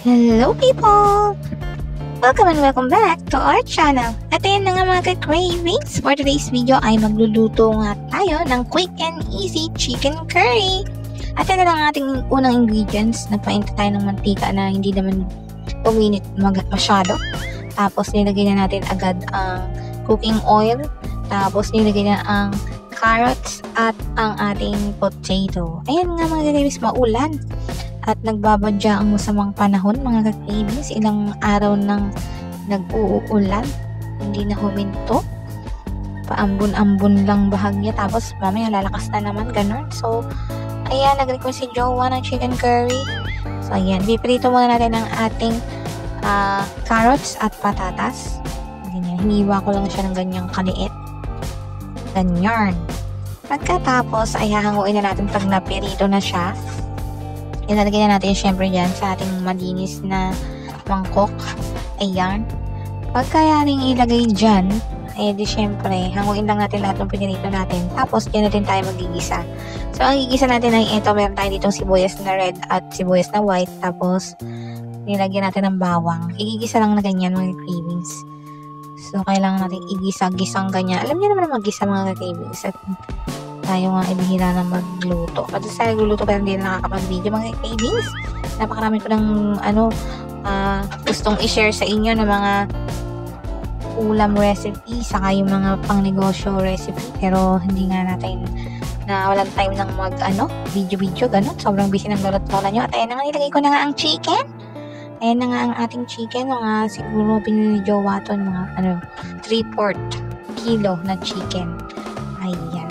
Hello people! Welcome and welcome back to our channel. At ayan na nga mga cravings. For today's video ay magluluto nga tayo ng quick and easy chicken curry. At yan na lang ating unang ingredients. Nagpainta tayo ng mantika na hindi naman uminit masyado. Tapos nilagay na natin agad ang cooking oil. Tapos nilagay na ang carrots at ang ating potato. Ayan nga mga cravings, maulan. At nagbabadya ang masamang panahon mga ka-cravings. Ilang araw nang nag-uulan. Hindi na huminto. Paambon-ambon lang bahagya. Tapos mamaya lalakas na naman. Ganun. So, ayan. Nag-request si Jowa ng chicken curry. So, ayan. Piprito muna natin ang ating carrots at patatas. Ganyan. Hiniwa ko lang siya ng ganyang kaliit. Ganyan. Pagkatapos, ay hahanguin na natin pag napirito na siya. Ilalagay na natin syempre dyan sa ating malinis na mangkok. Ayan. Pagkayaring ilagay dyan, eh di syempre, hanguin lang natin lahat ng pinirito natin. Tapos, dyan natin tayo magigisa. So, ang gigisa natin ay ito. Meron tayo ditong sibuyas na red at sibuyas na white. Tapos, nilagyan natin ng bawang. Igigisa lang na ganyan mga cravings. So, kailangan natin igisa-gisang ganyan. Alam niyo naman mag-gisa mga cravings. At tayo nga ibihira na magluto. Kasi sa nagluluto pero hindi na nakakapag-video mga cravings. Napakarami ko ng gustong i-share sa inyo ng mga ulam recipe saka yung mga pang-negosyo recipe. Pero hindi nga natin na walang time ng video-video ganun. Sobrang busy ng lolo't lola nyo. At ayan na nga, nilagay ko na nga ang chicken. Ayan na nga ang ating chicken. Mga siguro pinili Jowa to mga 3/4 kilo na chicken. Ayan.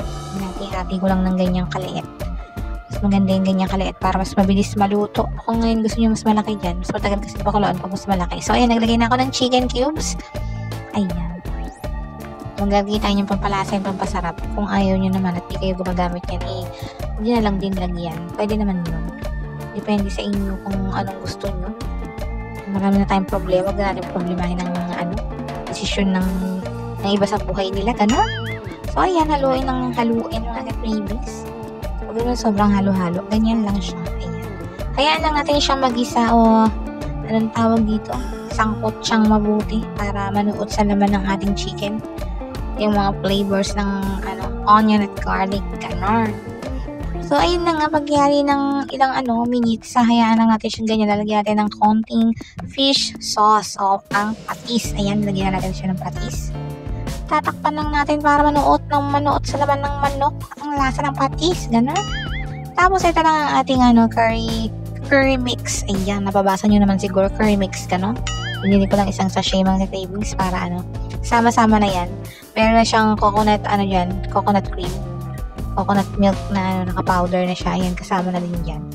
Hati ko lang ng ganyang kaliit. Mas maganda yung ganyang kaliit para mas mabilis maluto. Kung ngayon gusto nyo mas malaki dyan, mas matagal kasi pakuluan pag mas malaki. So, ayan, naglagay na ako ng chicken cubes. Ayan. Maglalagay tayo yung pampalasa yung pampasarap. Kung ayaw nyo naman at di kayo gumagamit yan, hindi na lang din lagyan. Pwede naman yun. Depende sa inyo kung anong gusto nyo. Marami na tayong problema. Huwag na natin problemahin ng mga desisyon ng iba sa buhay nila. Gano'n? So, ayan, haluin mga cravings. Huwag naman sobrang halo-halo. Ganyan lang siya. Ayan. Kaya lang natin siyang mag-isa o anong tawag dito? Sangkot siyang mabuti para manuot sa laman ng ating chicken. Yung mga flavors ng onion at garlic. Ganon. So, ayun na nga. Pagyari ng ilang minutes, hayaan lang natin siyang ganyan. Lalagyan natin ng konting fish sauce o ang patis. Ayan, lagyan natin siya ng patis. Tatakpan lang natin para manuot sa laman ng manok ang lasa ng patis, gano'n. Tapos ito lang ang ating curry mix. Ayan, nababasa nyo naman siguro curry mix, gano'n. Binili ko lang isang sachet mga cravings para sama-sama na yan. Meron na siyang coconut coconut cream, coconut milk na naka-powder na siya. Ayan, kasama na din dyan.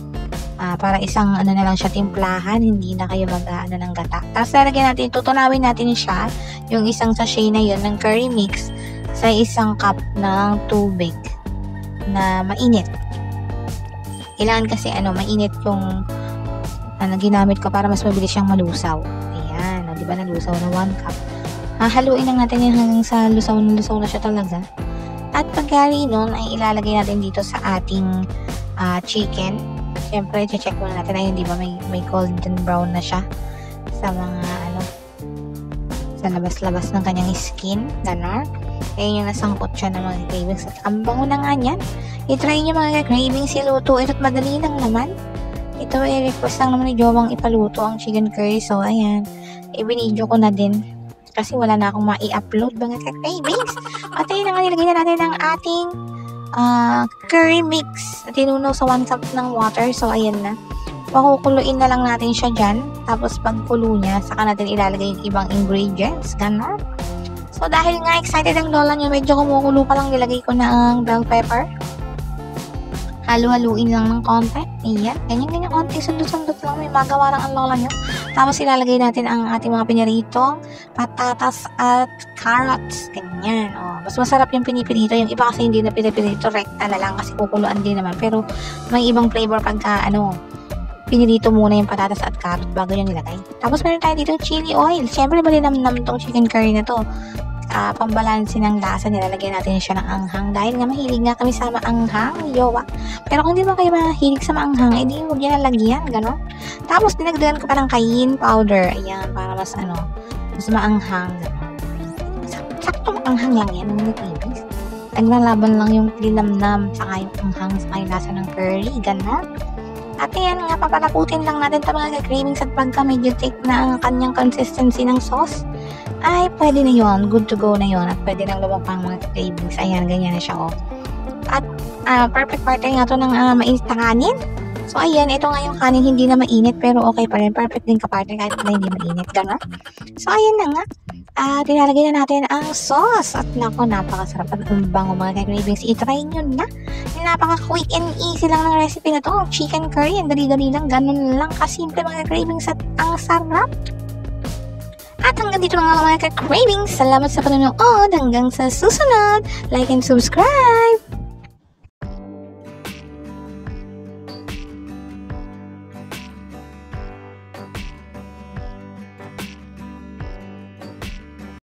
Para isang na lang siya timplahan, hindi na kayo ng gata. Tapos lalagyan natin, tutunawin natin siya, yung isang sachet na yun ng curry mix sa isang cup ng tubig na mainit. Kailangan kasi mainit yung ginamit ko para mas mabilis siyang malusaw. Ayan, di ba nalusaw na 1 cup. Haluin lang natin yan hanggang sa lusaw na siya talaga. At pagkari nun ay ilalagay natin dito sa ating chicken. Siyempre, check muna natin ayun, di ba may golden brown na siya sa mga sa labas-labas ng kanyang skin, gano'n. Ayun yung nasangkot siya ng mga cravings at ang bango na nga niyan. I-try nyo mga cravings iluto ito at madali lang naman. Ito ay request lang naman ni Jowang ipaluto ang chicken curry. So, ayan, ibinidyo ko na din kasi wala na akong ma-i-upload mga cravings. At ayun na nga, nilagay na natin ang ating curry mix. Tinunaw sa 1 cup ng water. So, ayan na. Pakukuluin na lang natin siya dyan. Tapos, pagkulo niya, saka natin ilalagay yung ibang ingredients. Ganon. So, dahil nga excited ang lola niya, medyo kumukulo pa lang, nilagay ko na ang bell pepper. Halu-haluin lang ng konti. Ayan. Ganyan-ganyan konti. Sundot-sundot lang. May magawa lang ang lola niyo. Tapos, ilalagay natin ang ating mga pinirito, patatas at carrots. Ganyan. Mas masarap yung pinipirito. Yung iba kasi hindi na pinipirito. Rekta na lang kasi kukuluan din naman. Pero, may ibang flavor pagka, pinirito muna yung patatas at carrot bago yung nilagay. Tapos, meron tayo dito chili oil. Siyempre, malinamnam tong chicken curry na to. pambalansin ng lasa, nilalagyan natin siya ng anghang. Dahil nga mahilig nga kami sa maanghang ni Jowa. Pero kung di mo kayo mahilig sa maanghang, edi huwag niya nalagyan, gano'n. Tapos dinagdagan ko parang cayenne powder. Ayan, para mas maanghang. Sakto maanghang lang yan, mga babies. Naglalaban lang yung linamnam, saka yung anghang, saka yung lasa ng curry, gano'n. At yan nga, papalaputin lang natin ito mga cravings, at pagka medyo thick na ang kanyang consistency ng sauce, ay pwede na yon, good to go na yon, at pwede nang lumapang mga cravings. Ayan, ganyan na siya, oh. At perfect partner nga ito ng mainit na kanin. So ayan, ito nga yung kanin hindi na mainit, pero okay pa rin, perfect din ka-partner kahit na hindi mainit, gano'n. So ayan na nga, tinalagay na natin ang sauce. At nako, napakasarap at bango mga cravings. I-try nyo na. Napaka-quick and easy lang ng recipe na to. Chicken curry, ang dali-dali lang. Ganun lang kasimple mga cravings at ang sarap. At hanggang dito lang mga cravings. Salamat sa panonood. Hanggang sa susunod. Like and subscribe.